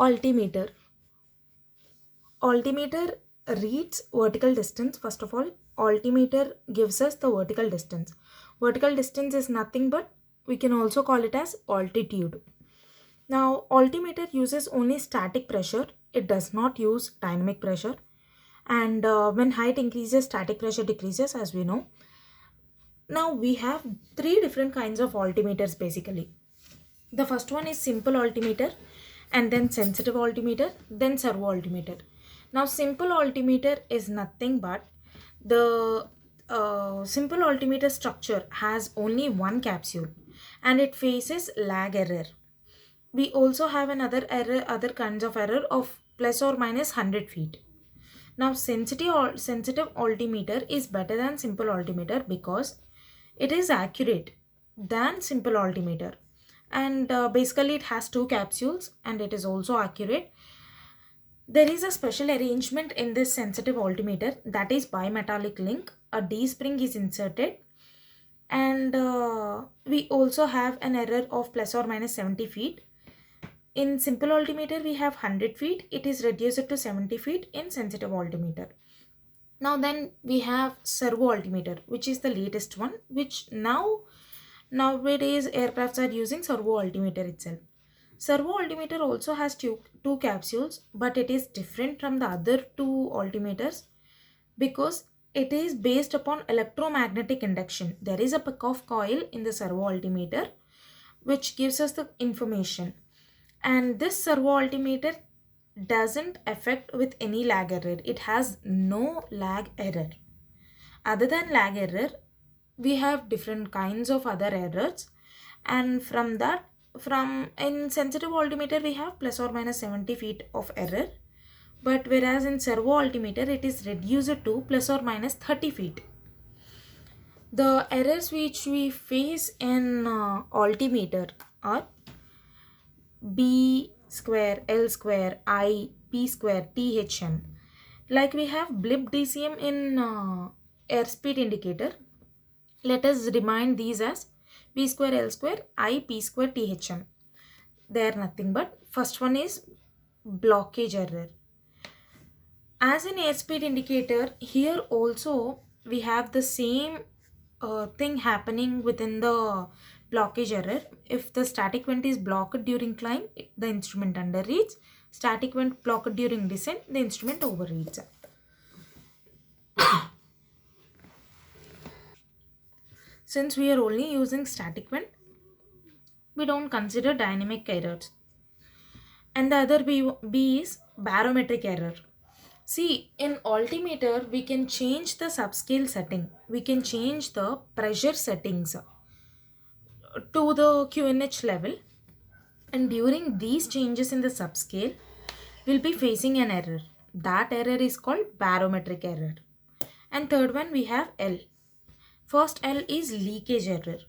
Altimeter. Altimeter reads vertical distance. First of all, altimeter gives us the vertical distance. Vertical distance is nothing but we can also call it as altitude. Now, altimeter uses only static pressure. It does not use dynamic pressure. And when height increases, static pressure decreases, as we know. Now, we have three different kinds of altimeters basically. The first one is simple altimeter, and then sensitive altimeter, then servo altimeter. Now, simple altimeter is nothing but the simple altimeter structure has only one capsule and it faces lag error. We also have another error, other kinds of error of plus or minus 100 feet. Now, sensitive altimeter is better than simple altimeter because it is accurate than simple altimeter, and basically it has two capsules and it is also accurate. There is a special arrangement in this sensitive altimeter, that is bimetallic link. A D spring is inserted, and we also have an error of plus or minus 70 feet. In simple altimeter we have 100 feet, it is reduced to 70 feet in sensitive altimeter. Now then we have servo altimeter, which is the latest one, which nowadays aircrafts are using servo altimeter itself. Servo altimeter also has two capsules, but it is different from the other two altimeters because it is based upon electromagnetic induction. There is a Pekoff coil in the servo altimeter which gives us the information, and this servo altimeter doesn't affect with any lag error. It has no lag error. Other than lag error, we have different kinds of other errors, and from in sensitive altimeter we have plus or minus 70 feet of error, but whereas in servo altimeter it is reduced to plus or minus 30 feet. The errors which we face in altimeter are B square, L square, I, P square, THM. Like we have blip DCM in airspeed indicator. Let us remind these as B square, L square, I, P square, THM. They are nothing but first one is blockage error. As in airspeed indicator, here also we have the same thing happening within the blockage error. If the static vent is blocked during climb, the instrument underreads. Static vent blocked during descent, the instrument overreads. Since we are only using static vent, we don't consider dynamic errors. And the other B is barometric error. See, in altimeter, we can change the subscale setting. We can change the pressure settings to the QNH level. And during these changes in the subscale, we'll be facing an error. That error is called barometric error. And third one, we have L. First L is leakage error.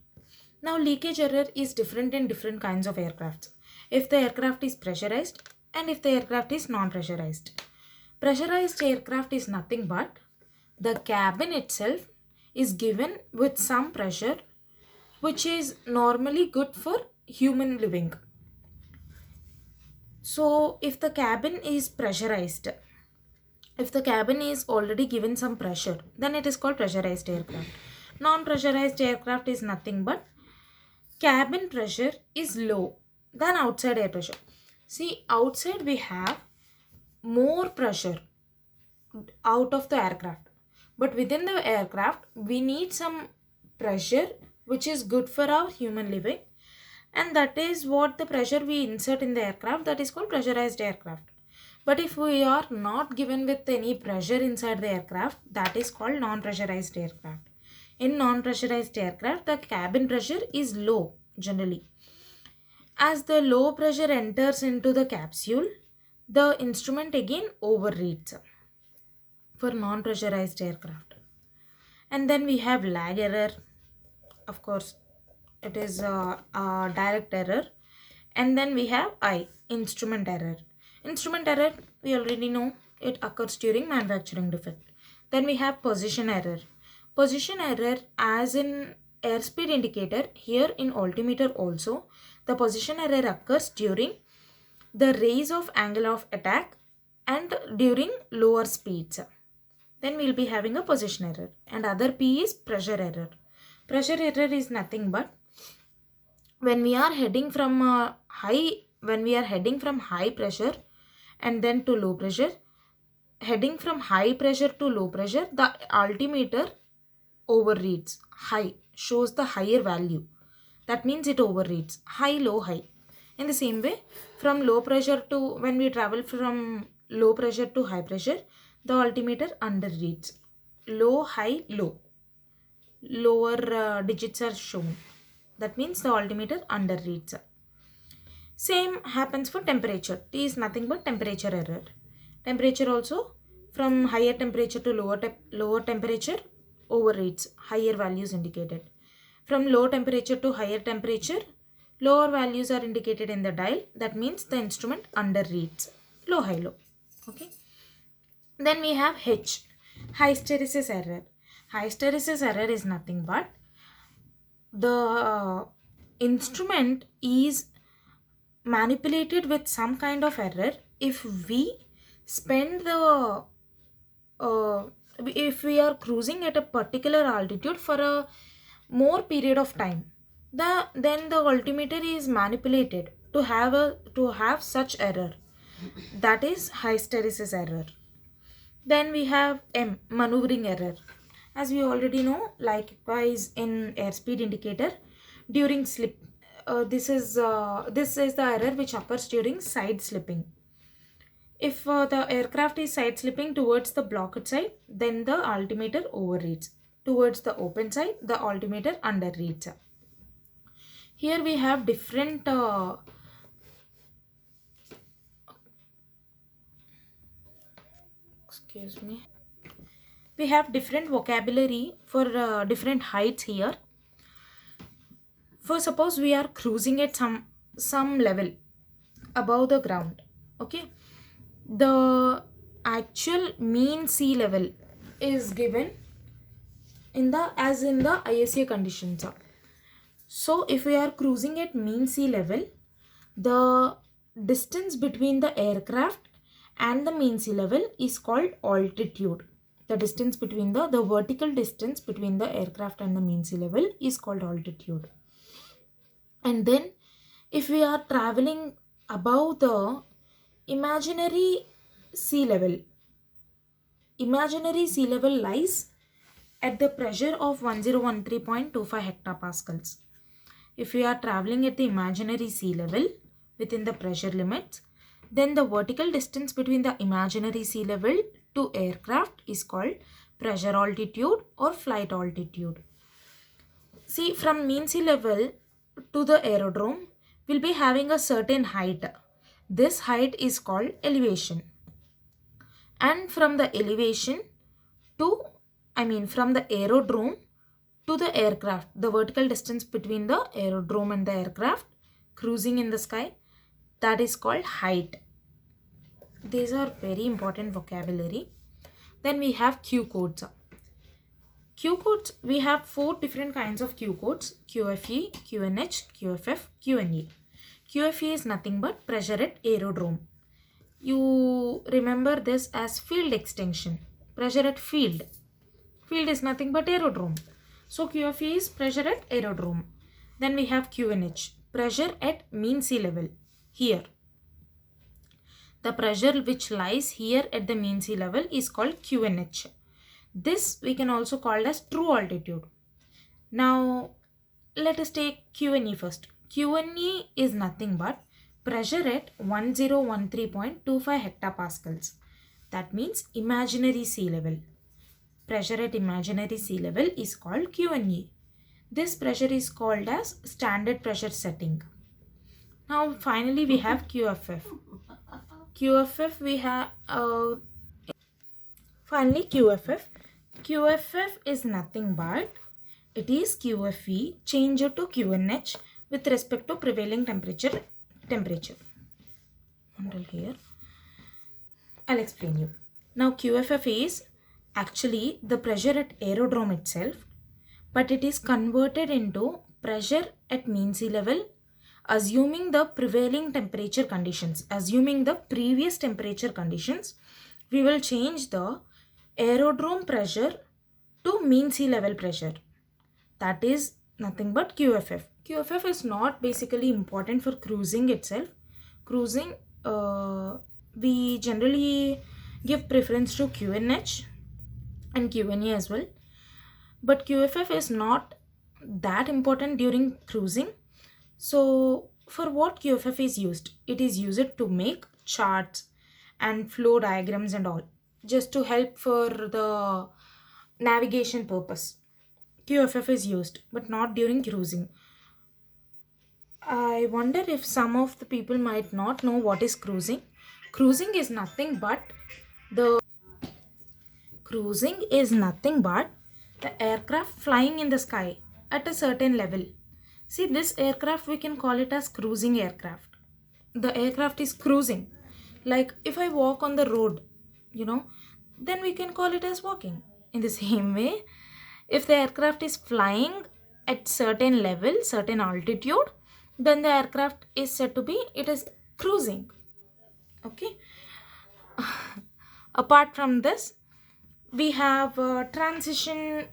Now, leakage error is different in different kinds of aircrafts. If the aircraft is pressurized and if the aircraft is non-pressurized. Pressurized aircraft is nothing but the cabin itself is given with some pressure which is normally good for human living. So if the cabin is pressurized, if the cabin is already given some pressure, then it is called pressurized aircraft. Non-pressurized aircraft is nothing but cabin pressure is low than outside air pressure. See, outside we have more pressure out of the aircraft, but within the aircraft we need some pressure which is good for our human living, and that is what the pressure we insert in the aircraft, that is called pressurized aircraft. But if we are not given with any pressure inside the aircraft, that is called non-pressurized aircraft. In non-pressurized aircraft, the cabin pressure is low generally. As the low pressure enters into the capsule, the instrument again overreads for non-pressurized aircraft. And then we have lag error. Of course, it is a direct error. And then we have I, instrument error. Instrument error, we already know it occurs during manufacturing defect. Then we have position error. Position error, as in airspeed indicator, here in altimeter also, the position error occurs during the raise of angle of attack and during lower speeds. Then we'll be having a position error, and other P is pressure error. Pressure error is nothing but when we are heading from high pressure and then to low pressure, heading from high pressure to low pressure, the altimeter overreads. High shows the higher value. That means it overreads. High, low, high. In the same way, from low pressure to, when we travel from low pressure to high pressure, the altimeter underreads. Low, high, low. Lower digits are shown. That means the altimeter underreads. Same happens for temperature. T is nothing but temperature error. Temperature also, from higher temperature to lower temperature, overreads. Higher values indicated. From low temperature to higher temperature, lower values are indicated in the dial. That means the instrument underreads. Low, high, low. Okay. Then we have H, hysteresis error. Hysteresis error is nothing but the instrument is manipulated with some kind of error if we spend the if we are cruising at a particular altitude for a more period of time, then the altimeter is manipulated to have such error. That is hysteresis error. Then we have M, maneuvering error. As we already know, likewise in airspeed indicator, during slip, this is the error which occurs during side slipping. If the aircraft is side slipping towards the blocked side, then the altimeter overreads. Towards the open side, the altimeter underreads. Here we have different we have different vocabulary for different heights here. For suppose we are cruising at some level above the ground. Okay, the actual mean sea level is given in the ISA conditions. So if we are cruising at mean sea level, the distance between the aircraft and the mean sea level is called altitude. The distance between the vertical distance between the aircraft and the mean sea level is called altitude. And then if we are traveling above the imaginary sea level lies at the pressure of 1013.25 hectopascals. If we are traveling at the imaginary sea level within the pressure limits, then the vertical distance between the imaginary sea level to aircraft is called pressure altitude or flight altitude. See, from mean sea level to the aerodrome, we'll be having a certain height. This height is called elevation. And from the elevation from the aerodrome to the aircraft, the vertical distance between the aerodrome and the aircraft cruising in the sky, that is called height. These are very important vocabulary. Then we have Q codes. Q codes, we have 4 different kinds of Q codes: QFE, QNH, QFF, QNE. QFE is nothing but pressure at aerodrome. You remember this as field extension. Pressure at field. Field is nothing but aerodrome. So QFE is pressure at aerodrome. Then we have QNH, pressure at mean sea level. Here, the pressure which lies here at the mean sea level is called QNH. This we can also call as true altitude. Now let us take QNE first. QNE is nothing but pressure at 1013.25 hectopascals. That means imaginary sea level. Pressure at imaginary sea level is called QNE. This pressure is called as standard pressure setting. Now finally we have QFF. QFF we have finally QFF. QFF is nothing but it is QFE changed to QNH with respect to prevailing temperature. Until here, I'll explain you. Now QFF is actually the pressure at aerodrome itself, but it is converted into pressure at mean sea level assuming the prevailing temperature conditions, assuming the previous temperature conditions, we will change the aerodrome pressure to mean sea level pressure. That is nothing but QFF. QFF is not basically important for cruising itself. Cruising, we generally give preference to QNH and QNA as well. But QFF is not that important during cruising. So for what QFF is used? It is used to make charts and flow diagrams and all, just to help for the navigation purpose. QFF is used, but not during cruising. I wonder if some of the people might not know what is cruising. Cruising is nothing but the aircraft flying in the sky at a certain level. See, this aircraft, we can call it as cruising aircraft. The aircraft is cruising. Like if I walk on the road, then we can call it as walking. In the same way, if the aircraft is flying at certain level, certain altitude, then the aircraft is said to be, it is cruising. Okay. Apart from this, we have transition,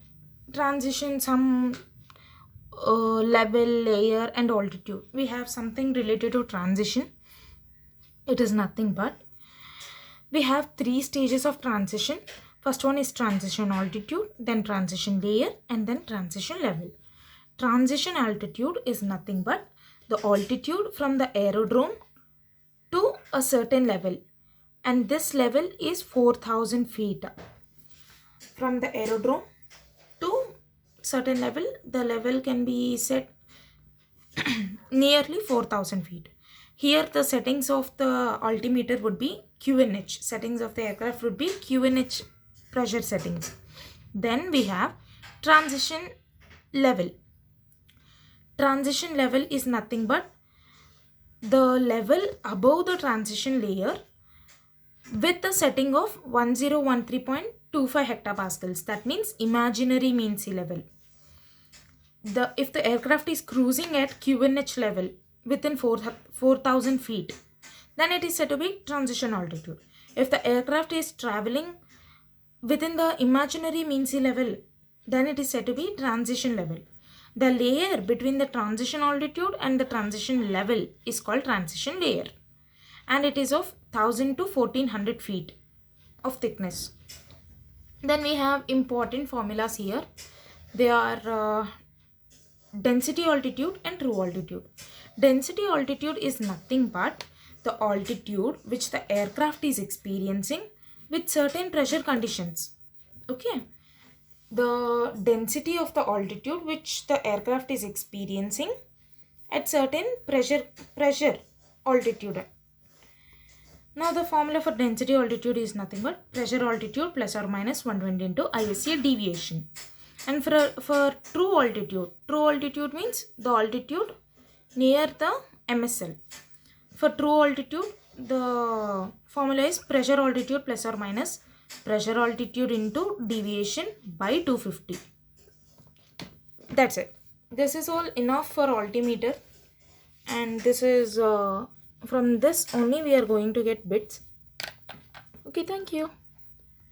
some level, layer and altitude. We have something related to transition. It is nothing but, we have 3 stages of transition. First one is transition altitude, then transition layer, and then transition level. Transition altitude is nothing but the altitude from the aerodrome to a certain level, and this level is 4,000 feet. From the aerodrome to certain level, the level can be set nearly 4,000 feet. Here the settings of the altimeter would be QNH. Settings of the aircraft would be QNH pressure settings. Then we have transition level. Transition level is nothing but the level above the transition layer with the setting of 1013.25 hectopascals. That means imaginary mean sea level. If the aircraft is cruising at QNH level within 4,000 feet, then it is said to be transition altitude. If the aircraft is traveling within the imaginary mean sea level, then it is said to be transition level. The layer between the transition altitude and the transition level is called transition layer, and it is of 1,000 to 1,400 feet of thickness. Then we have important formulas here. They are density altitude and true altitude. Density altitude is nothing but the altitude which the aircraft is experiencing with certain pressure conditions. Okay. The density of the altitude which the aircraft is experiencing at certain pressure altitude. Now the formula for density altitude is nothing but pressure altitude plus or minus 120 into ISA deviation. And for true altitude means the altitude near the MSL. For true altitude, the formula is pressure altitude plus or minus pressure altitude into deviation by 250. That's it. This is all enough for altimeter, and this is from this only we are going to get bits. Okay, thank you.